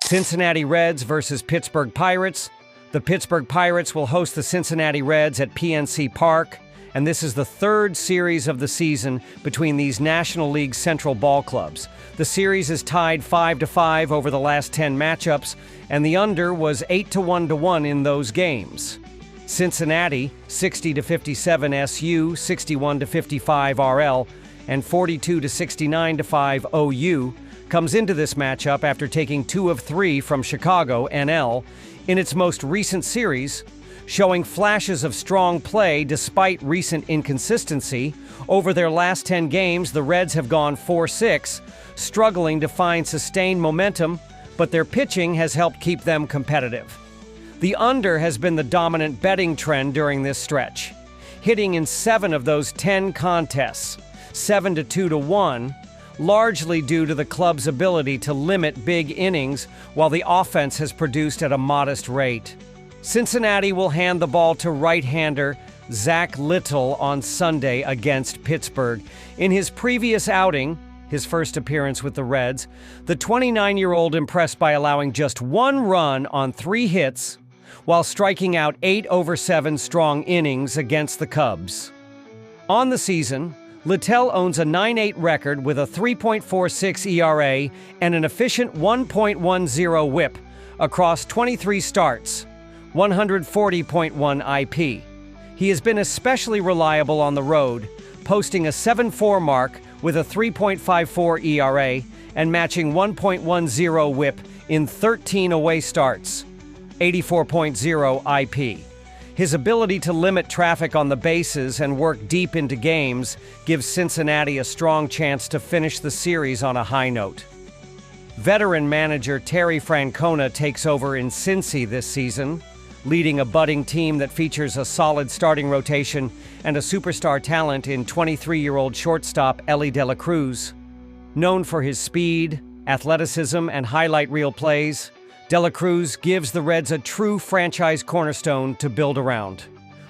Cincinnati Reds versus Pittsburgh Pirates. The Pittsburgh Pirates will host the Cincinnati Reds at PNC Park, and this is the third series of the season between these National League Central ball clubs. The series is tied 5-5 over the last 10 matchups, and the under was 8-1 in those games. Cincinnati, 60-57 SU, 61-55 RL, and 42-69-5 OU, comes into this matchup after taking 2 of 3 from Chicago, NL, in its most recent series, showing flashes of strong play despite recent inconsistency. Over their last 10 games, the Reds have gone 4-6, struggling to find sustained momentum, but their pitching has helped keep them competitive. The under has been the dominant betting trend during this stretch, hitting in 7 of those 10 contests, 7-2-1, largely due to the club's ability to limit big innings while the offense has produced at a modest rate. Cincinnati will hand the ball to right-hander Zach Little on Sunday against Pittsburgh. In his previous outing, his first appearance with the Reds, the 29-year-old impressed by allowing just 1 run on 3 hits while striking out 8 over 7 strong innings against the Cubs. On the season, Littell owns a 9-8 record with a 3.46 ERA and an efficient 1.10 whip across 23 starts, 140.1 IP. He has been especially reliable on the road, posting a 7.4 mark with a 3.54 ERA and matching 1.10 whip in 13 away starts, 84.0 IP. His ability to limit traffic on the bases and work deep into games gives Cincinnati a strong chance to finish the series on a high note. Veteran manager Terry Francona takes over in Cincy this season, leading a budding team that features a solid starting rotation and a superstar talent in 23-year-old shortstop Elly De La Cruz. Known for his speed, athleticism, and highlight reel plays, De La Cruz gives the Reds a true franchise cornerstone to build around.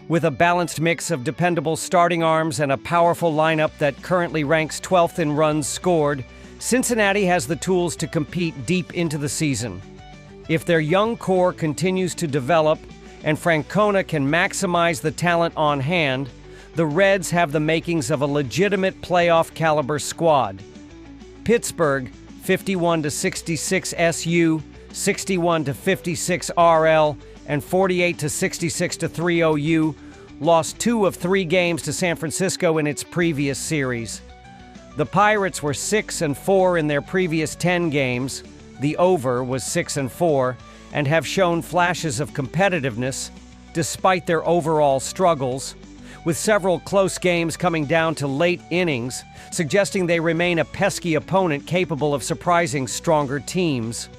With a balanced mix of dependable starting arms and a powerful lineup that currently ranks 12th in runs scored, Cincinnati has the tools to compete deep into the season. If their young core continues to develop and Francona can maximize the talent on hand, the Reds have the makings of a legitimate playoff-caliber squad. Pittsburgh, 51-66 SU, 61-56 RL, and 48-66 OU, lost 2 of 3 games to San Francisco in its previous series. The Pirates were 6-4 in their previous 10 games. The over was 6-4, and have shown flashes of competitiveness despite their overall struggles, with several close games coming down to late innings, suggesting they remain a pesky opponent capable of surprising stronger teams.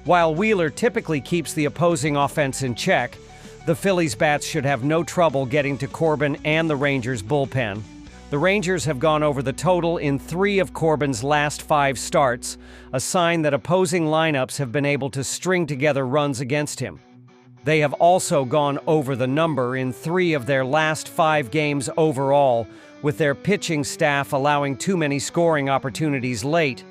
While Wheeler typically keeps the opposing offense in check, the Phillies' bats should have no trouble getting to Corbin and the Rangers' bullpen. The Rangers have gone over the total in 3 of Corbin's last 5 starts, a sign that opposing lineups have been able to string together runs against him. They have also gone over the number in 3 of their last 5 games overall, with their pitching staff allowing too many scoring opportunities late.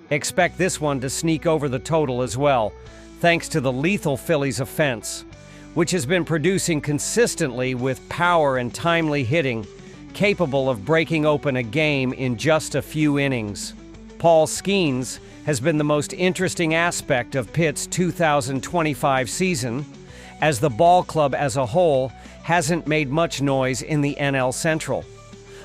Expect this one to sneak over the total as well, thanks to the lethal Phillies offense, which has been producing consistently with power and timely hitting, capable of breaking open a game in just a few innings. Paul Skeens has been the most interesting aspect of Pitt's 2025 season, as the ball club as a whole hasn't made much noise in the NL Central.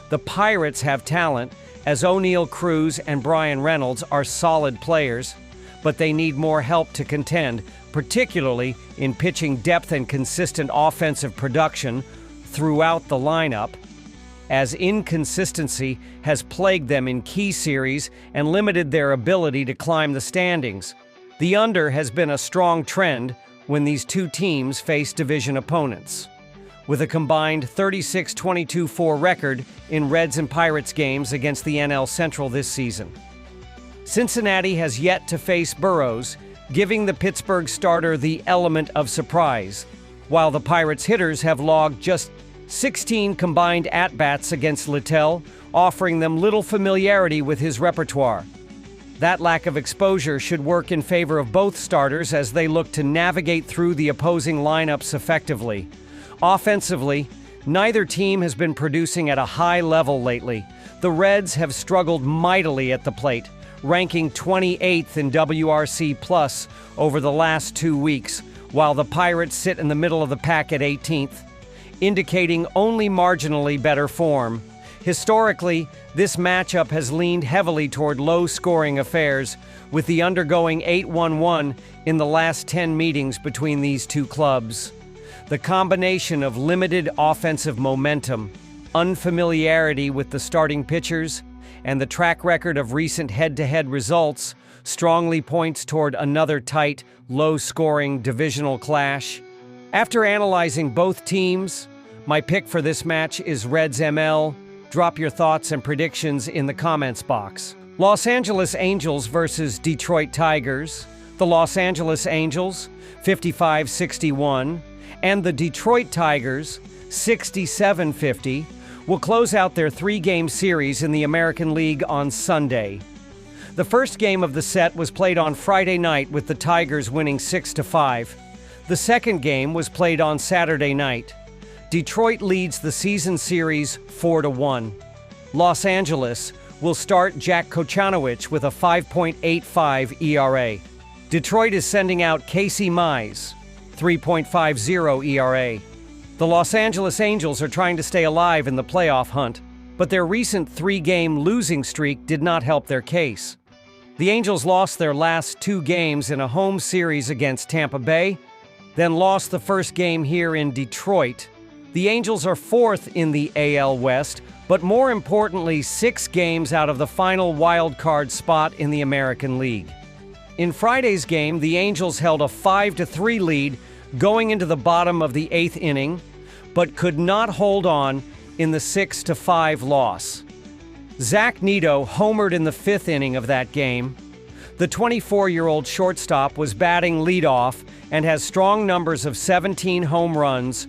The Pirates have talent, as O'Neal Cruz and Brian Reynolds are solid players, but they need more help to contend, particularly in pitching depth and consistent offensive production throughout the lineup, as inconsistency has plagued them in key series and limited their ability to climb the standings. The under has been a strong trend when these two teams face division opponents. With a combined 36-22-4 record in Reds and Pirates games against the NL Central this season. Cincinnati has yet to face Burrows, giving the Pittsburgh starter the element of surprise, while the Pirates hitters have logged just 16 combined at-bats against Littell, offering them little familiarity with his repertoire. That lack of exposure should work in favor of both starters as they look to navigate through the opposing lineups effectively. Offensively, neither team has been producing at a high level lately. The Reds have struggled mightily at the plate, ranking 28th in WRC+ over the last 2 weeks, while the Pirates sit in the middle of the pack at 18th, indicating only marginally better form. Historically, this matchup has leaned heavily toward low-scoring affairs, with the undergoing 8-1-1 in the last 10 meetings between these two clubs. The combination of limited offensive momentum, unfamiliarity with the starting pitchers, and the track record of recent head-to-head results strongly points toward another tight, low-scoring divisional clash. After analyzing both teams, my pick for this match is Reds ML. Drop your thoughts and predictions in the comments box. Los Angeles Angels versus Detroit Tigers. The Los Angeles Angels, 55-61, and the Detroit Tigers, 67-50, will close out their 3-game series in the American League on Sunday. The first game of the set was played on Friday night with the Tigers winning 6-5. The second game was played on Saturday night. Detroit leads the season series 4-1. Los Angeles will start Jack Kochanowicz with a 5.85 ERA. Detroit is sending out Casey Mize, 3.50 ERA. The Los Angeles Angels are trying to stay alive in the playoff hunt, but their recent 3-game losing streak did not help their case. The Angels lost their last 2 games in a home series against Tampa Bay, then lost the first game here in Detroit. The Angels are 4th in the AL West, but more importantly, 6 games out of the final wild card spot in the American League. In Friday's game, the Angels held a 5-3 lead going into the bottom of the 8th inning, but could not hold on in the 6-5 loss. Zach Neto homered in the 5th inning of that game. The 24-year-old shortstop was batting leadoff and has strong numbers of 17 home runs,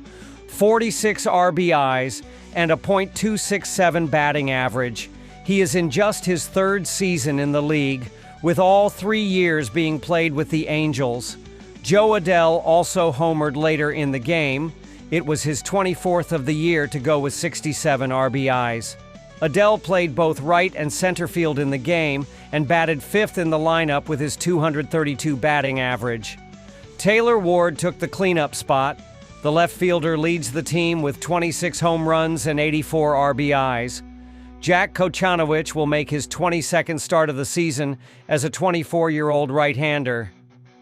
46 RBIs, and a .267 batting average. He is in just his 3rd season in the league, with all 3 years being played with the Angels. Joe Adell also homered later in the game. It was his 24th of the year to go with 67 RBIs. Adell played both right and center field in the game and batted 5th in the lineup with his 232 batting average. Taylor Ward took the cleanup spot. The left fielder leads the team with 26 home runs and 84 RBIs. Jack Kochanowicz will make his 22nd start of the season as a 24-year-old right-hander.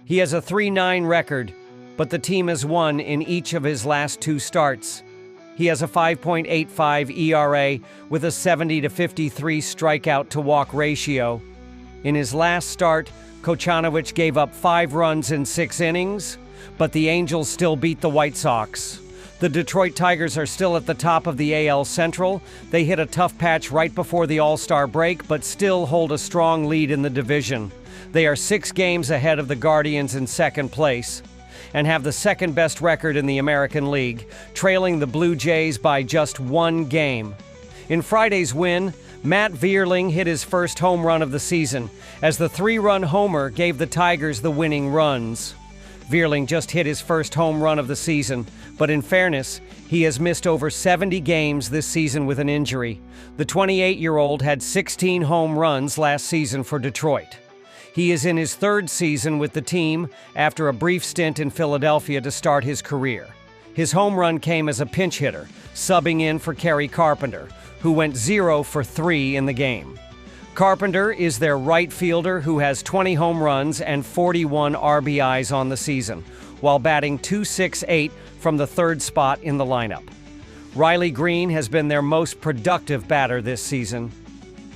He has a 3-9 record, but the team has won in each of his last 2 starts. He has a 5.85 ERA with a 70-53 strikeout-to-walk ratio. In his last start, Kochanowicz gave up 5 runs in 6 innings, but the Angels still beat the White Sox. The Detroit Tigers are still at the top of the AL Central. They hit a tough patch right before the All-Star break, but still hold a strong lead in the division. They are 6 games ahead of the Guardians in 2nd place and have the 2nd best record in the American League, trailing the Blue Jays by just 1 game. In Friday's win, Matt Vierling hit his first home run of the season, as the 3-run homer gave the Tigers the winning runs. Vierling just hit his first home run of the season, but in fairness, he has missed over 70 games this season with an injury. The 28-year-old had 16 home runs last season for Detroit. He is in his 3rd season with the team after a brief stint in Philadelphia to start his career. His home run came as a pinch hitter, subbing in for Kerry Carpenter, who went 0 for 3 in the game. Carpenter is their right fielder who has 20 home runs and 41 RBIs on the season, while batting .268 from the 3rd spot in the lineup. Riley Green has been their most productive batter this season.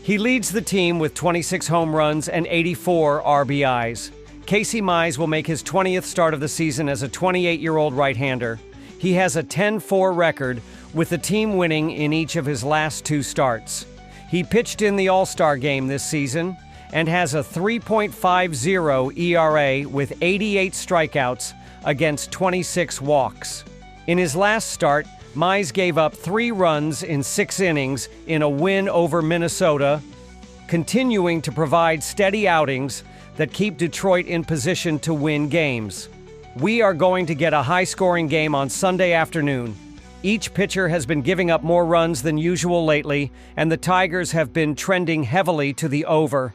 He leads the team with 26 home runs and 84 RBIs. Casey Mize will make his 20th start of the season as a 28-year-old right-hander. He has a 10-4 record, with the team winning in each of his last 2 starts. He pitched in the All-Star game this season and has a 3.50 ERA with 88 strikeouts against 26 walks. In his last start, Mize gave up 3 runs in 6 innings in a win over Minnesota. continuing to provide steady outings that keep Detroit in position to win games. We are going to get a high-scoring game on Sunday afternoon. Each pitcher has been giving up more runs than usual lately, and the Tigers have been trending heavily to the over.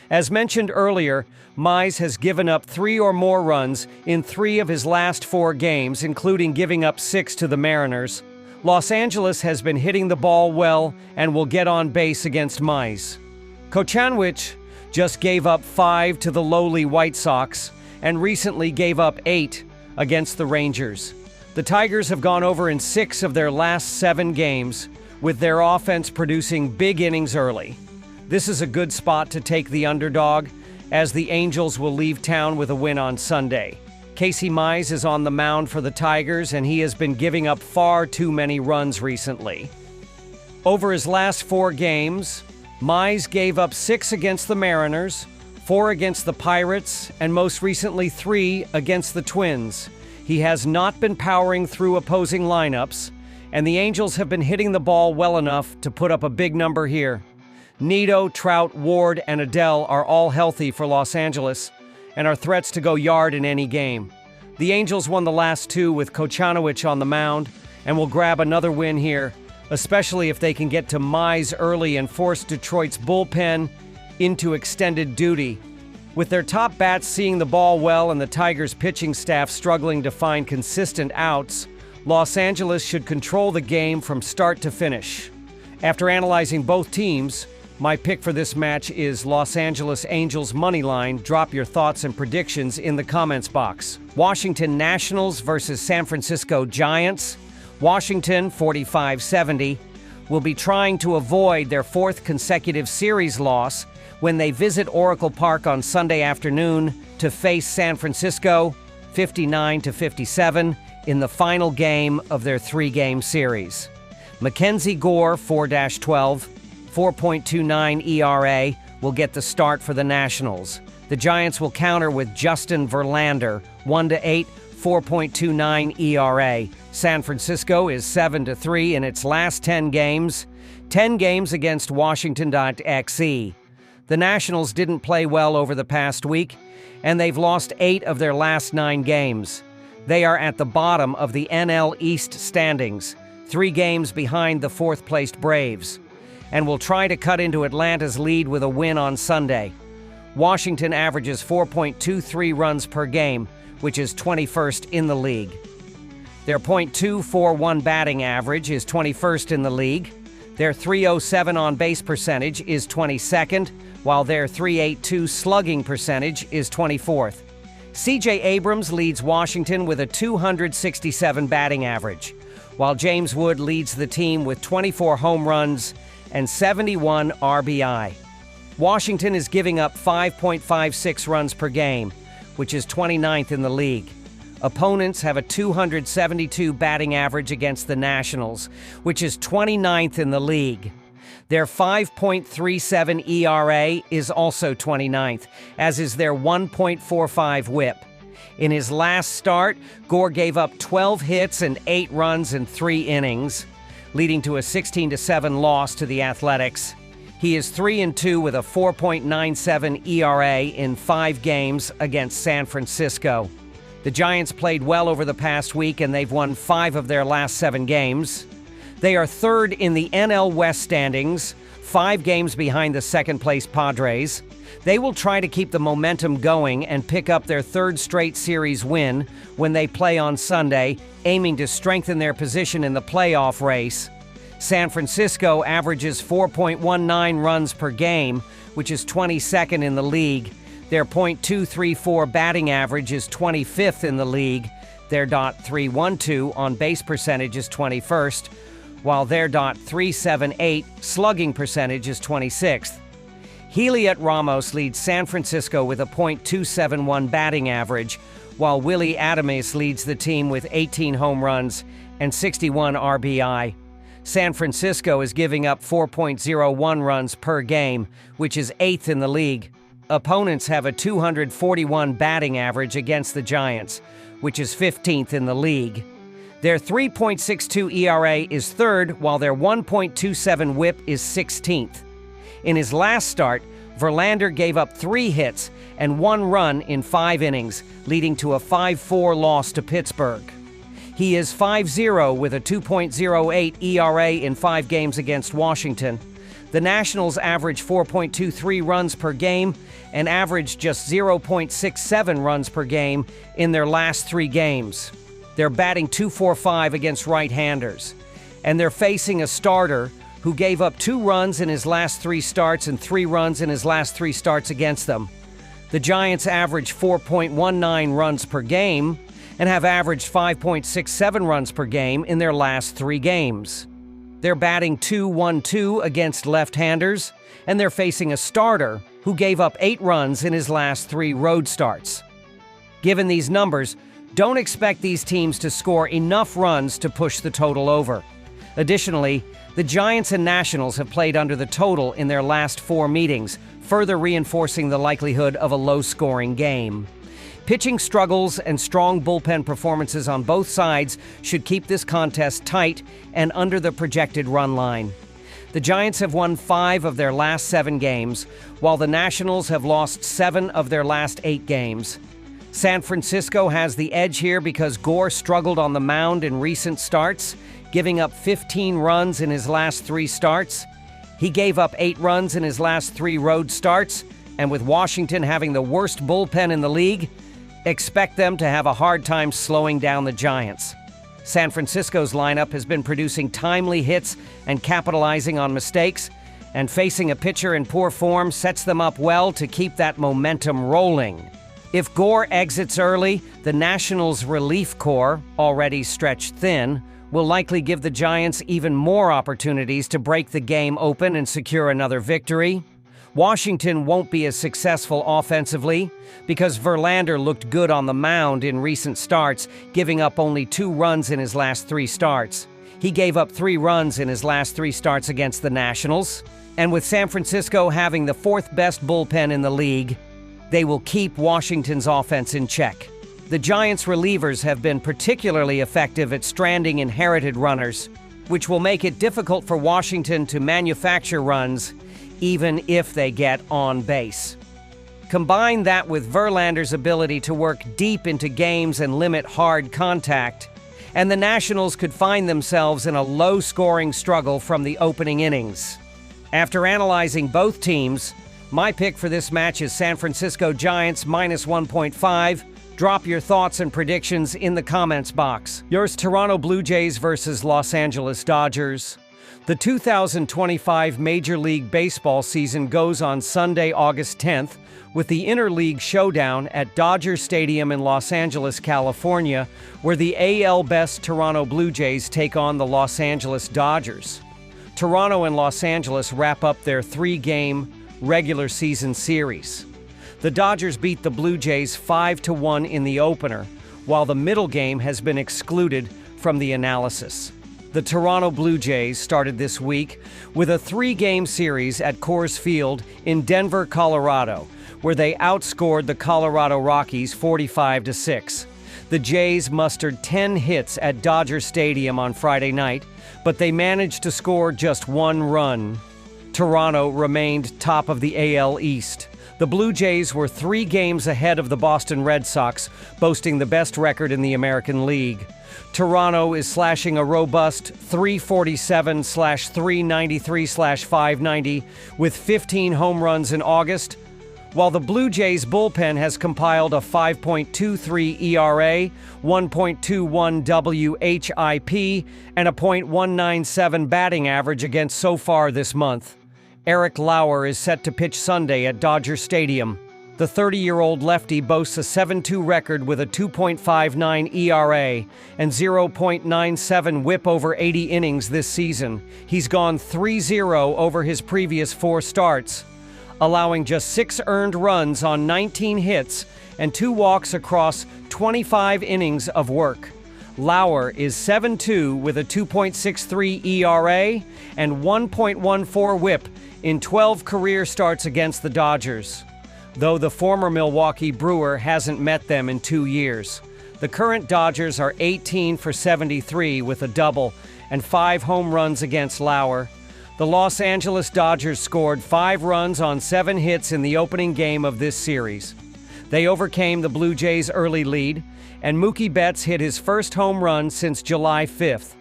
As mentioned earlier, Mize has given up 3 or more runs in 3 of his last 4 games, including giving up 6 to the Mariners. Los Angeles has been hitting the ball well and will get on base against Mize. Kochanowicz just gave up 5 to the lowly White Sox and recently gave up 8 against the Rangers. The Tigers have gone over in 6 of their last 7 games, with their offense producing big innings early. This is a good spot to take the underdog, as the Angels will leave town with a win on Sunday. Casey Mize is on the mound for the Tigers, and he has been giving up far too many runs recently. Over his last 4 games, Mize gave up 6 against the Mariners, 4 against the Pirates, and most recently 3 against the Twins. He has not been powering through opposing lineups, and the Angels have been hitting the ball well enough to put up a big number here. Nito, Trout, Ward, and Adele are all healthy for Los Angeles and are threats to go yard in any game. The Angels won the last 2 with Kochanowicz on the mound and will grab another win here, especially if they can get to Mize early and force Detroit's bullpen into extended duty. With their top bats seeing the ball well and the Tigers' pitching staff struggling to find consistent outs, Los Angeles should control the game from start to finish. After analyzing both teams, my pick for this match is Los Angeles Angels money line. Drop your thoughts and predictions in the comments box. Washington Nationals versus San Francisco Giants. Washington, 45-70, will be trying to avoid their 4th consecutive series loss when they visit Oracle Park on Sunday afternoon to face San Francisco, 59-57, in the final game of their 3-game series. Mackenzie Gore, 4-12, 4.29 ERA, will get the start for the Nationals. The Giants will counter with Justin Verlander, 1-8, 4.29 ERA. San Francisco is 7-3 in its last 10 games, 10 games against Washington.exe. The Nationals didn't play well over the past week, and they've lost 8 of their last 9 games. They are at the bottom of the NL East standings, 3 games behind the 4th-placed Braves, and will try to cut into Atlanta's lead with a win on Sunday. Washington averages 4.23 runs per game, which is 21st in the league. Their .241 batting average is 21st in the league. Their .307 on-base percentage is 22nd, while their .382 slugging percentage is 24th. C.J. Abrams leads Washington with a 267 batting average, while James Wood leads the team with 24 home runs and 71 RBI. Washington is giving up 5.56 runs per game, which is 29th in the league. Opponents have a 272 batting average against the Nationals, which is 29th in the league. Their 5.37 ERA is also 29th, as is their 1.45 whip. In his last start, Gore gave up 12 hits and 8 runs in 3 innings, leading to a 16-7 loss to the Athletics. He is 3-2 with a 4.97 ERA in 5 games against San Francisco. The Giants played well over the past week, and they've won 5 of their last 7 games. They are 3rd in the NL West standings, 5 games behind the 2nd-place Padres. They will try to keep the momentum going and pick up their 3rd straight series win when they play on Sunday, aiming to strengthen their position in the playoff race. San Francisco averages 4.19 runs per game, which is 22nd in the league. Their .234 batting average is 25th in the league. Their .312 on base percentage is 21st, while their .378 slugging percentage is 26th. Heliot Ramos leads San Francisco with a .271 batting average, while Willie Adames leads the team with 18 home runs and 61 RBI. San Francisco is giving up 4.01 runs per game, which is 8th in the league. Opponents have a 241 batting average against the Giants, which is 15th in the league. Their 3.62 ERA is 3rd, while their 1.27 whip is 16th. In his last start, Verlander gave up 3 hits and 1 run in 5 innings, leading to a 5-4 loss to Pittsburgh. He is 5-0 with a 2.08 ERA in 5 games against Washington. The Nationals average 4.23 runs per game and averaged just 0.67 runs per game in their last 3 games. They're batting .245 against right-handers, and they're facing a starter who gave up 2 runs in his last 3 starts and 3 runs in his last 3 starts against them. The Giants average 4.19 runs per game and have averaged 5.67 runs per game in their last 3 games. They're batting .212 against left-handers, and they're facing a starter who gave up 8 runs in his last 3 road starts. Given these numbers, don't expect these teams to score enough runs to push the total over. Additionally, the Giants and Nationals have played under the total in their last 4 meetings, further reinforcing the likelihood of a low-scoring game. Pitching struggles and strong bullpen performances on both sides should keep this contest tight and under the projected run line. The Giants have won 5 of their last 7 games, while the Nationals have lost 7 of their last 8 games. San Francisco has the edge here because Gore struggled on the mound in recent starts, giving up 15 runs in his last 3 starts. He gave up 8 runs in his last 3 road starts, and with Washington having the worst bullpen in the league, expect them to have a hard time slowing down the Giants. San Francisco's lineup has been producing timely hits and capitalizing on mistakes, and facing a pitcher in poor form sets them up well to keep that momentum rolling. If Gore exits early, the Nationals' relief corps, already stretched thin, will likely give the Giants even more opportunities to break the game open and secure another victory. Washington won't be as successful offensively because Verlander looked good on the mound in recent starts, giving up only 2 runs in his last 3 starts. He gave up 3 runs in his last 3 starts against the Nationals. And with San Francisco having the 4th best bullpen in the league, they will keep Washington's offense in check. The Giants' relievers have been particularly effective at stranding inherited runners, which will make it difficult for Washington to manufacture runs even if they get on base. Combine that with Verlander's ability to work deep into games and limit hard contact, and the Nationals could find themselves in a low-scoring struggle from the opening innings. After analyzing both teams, my pick for this match is San Francisco Giants minus 1.5. Drop your thoughts and predictions in the comments box. Yours, Toronto Blue Jays versus Los Angeles Dodgers. The 2025 Major League Baseball season goes on Sunday, August 10th, with the Interleague Showdown at Dodger Stadium in Los Angeles, California, where the AL Best Toronto Blue Jays take on the Los Angeles Dodgers. Toronto and Los Angeles wrap up their 3-game regular season series. The Dodgers beat the Blue Jays 5-1 in the opener, while the middle game has been excluded from the analysis. The Toronto Blue Jays started this week with a 3-game series at Coors Field in Denver, Colorado, where they outscored the Colorado Rockies 45-6. The Jays mustered 10 hits at Dodger Stadium on Friday night, but they managed to score just 1 run. Toronto remained top of the AL East. The Blue Jays were 3 games ahead of the Boston Red Sox, boasting the best record in the American League. Toronto is slashing a robust 347/393/590 with 15 home runs in August, while the Blue Jays bullpen has compiled a 5.23 ERA, 1.21 WHIP, and a .197 batting average against so far this month. Eric Lauer is set to pitch Sunday at Dodger Stadium. The 30-year-old lefty boasts a 7-2 record with a 2.59 ERA and 0.97 WHIP over 80 innings this season. He's gone 3-0 over his previous 4 starts, allowing just 6 earned runs on 19 hits and 2 walks across 25 innings of work. Lauer is 7-2 with a 2.63 ERA and 1.14 WHIP in 12 career starts against the Dodgers, though the former Milwaukee Brewer hasn't met them in 2 years. The current Dodgers are 18 for 73 with a double and 5 home runs against Lauer. The Los Angeles Dodgers scored 5 runs on 7 hits in the opening game of this series. They overcame the Blue Jays' early lead, and Mookie Betts hit his first home run since July 5th.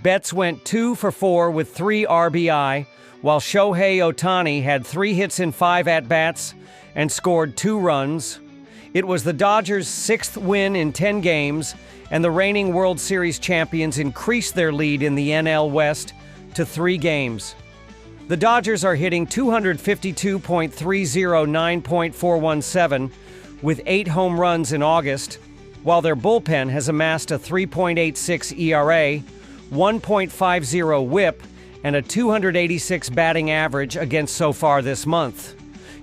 Betts went 2 for 4 with 3 RBI, while Shohei Ohtani had 3 hits in 5 at-bats and scored 2 runs. It was the Dodgers' 6th win in 10 games, and the reigning World Series champions increased their lead in the NL West to 3 games. The Dodgers are hitting .309, .417 with 8 home runs in August, while their bullpen has amassed a 3.86 ERA, 1.50 WHIP, and a .286 batting average against so far this month.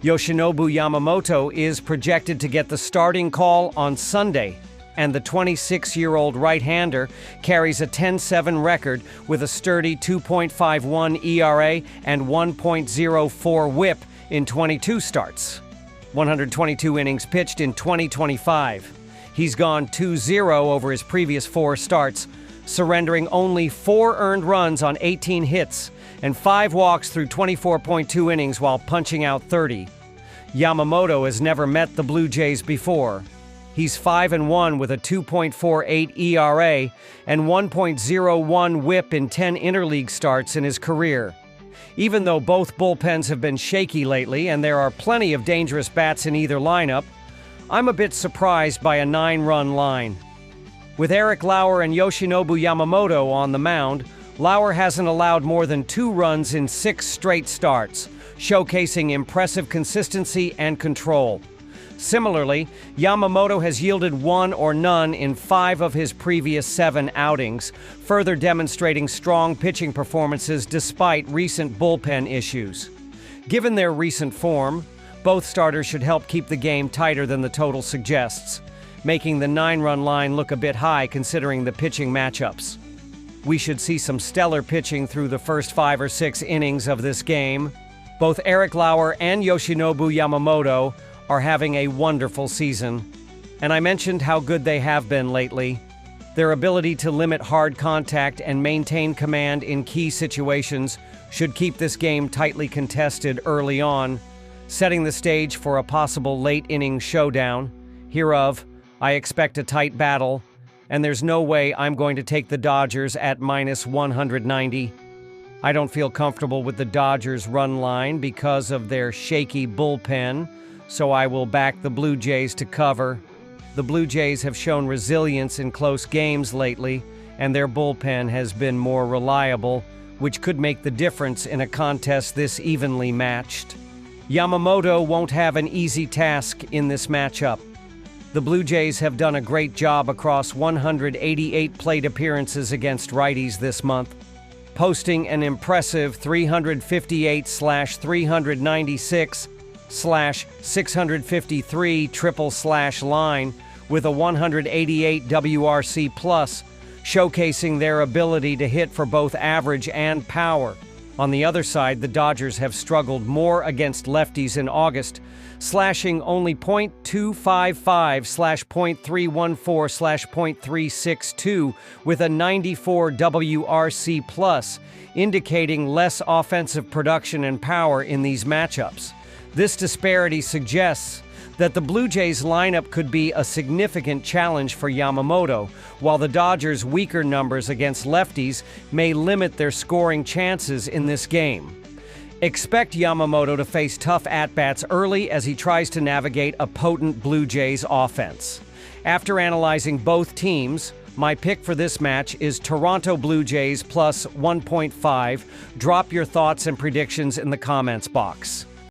Yoshinobu Yamamoto is projected to get the starting call on Sunday, and the 26-year-old right-hander carries a 10-7 record with a sturdy 2.51 ERA and 1.04 WHIP in 22 starts. 122 innings pitched in 2025. He's gone 2-0 over his previous 4 starts, surrendering only 4 earned runs on 18 hits and 5 walks through 24.2 innings while punching out 30. Yamamoto has never met the Blue Jays before. He's 5-1 with a 2.48 ERA and 1.01 WHIP in 10 interleague starts in his career. Even though both bullpens have been shaky lately and there are plenty of dangerous bats in either lineup, I'm a bit surprised by a 9-run line. With Eric Lauer and Yoshinobu Yamamoto on the mound, Lauer hasn't allowed more than 2 runs in 6 straight starts, showcasing impressive consistency and control. Similarly, Yamamoto has yielded 1 or none in 5 of his previous 7 outings, further demonstrating strong pitching performances despite recent bullpen issues. Given their recent form, both starters should help keep the game tighter than the total suggests, making the 9-run line look a bit high considering the pitching matchups. We should see some stellar pitching through the first 5 or 6 innings of this game. Both Eric Lauer and Yoshinobu Yamamoto are having a wonderful season, and I mentioned how good they have been lately. Their ability to limit hard contact and maintain command in key situations should keep this game tightly contested early on, setting the stage for a possible late-inning showdown. Hereof, I expect a tight battle, and there's no way I'm going to take the Dodgers at -190. I don't feel comfortable with the Dodgers' run line because of their shaky bullpen, so I will back the Blue Jays to cover. The Blue Jays have shown resilience in close games lately, and their bullpen has been more reliable, which could make the difference in a contest this evenly matched. Yamamoto won't have an easy task in this matchup. The Blue Jays have done a great job across 188 plate appearances against righties this month, posting an impressive 358/396/653 triple// line with a 188 WRC+, showcasing their ability to hit for both average and power. On the other side, the Dodgers have struggled more against lefties in August, slashing only .255/.314/.362 with a 94 WRC+, indicating less offensive production and power in these matchups. This disparity suggests that the Blue Jays lineup could be a significant challenge for Yamamoto, while the Dodgers' weaker numbers against lefties may limit their scoring chances in this game. Expect Yamamoto to face tough at-bats early as he tries to navigate a potent Blue Jays offense. After analyzing both teams, my pick for this match is Toronto Blue Jays plus 1.5. Drop your thoughts and predictions in the comments box.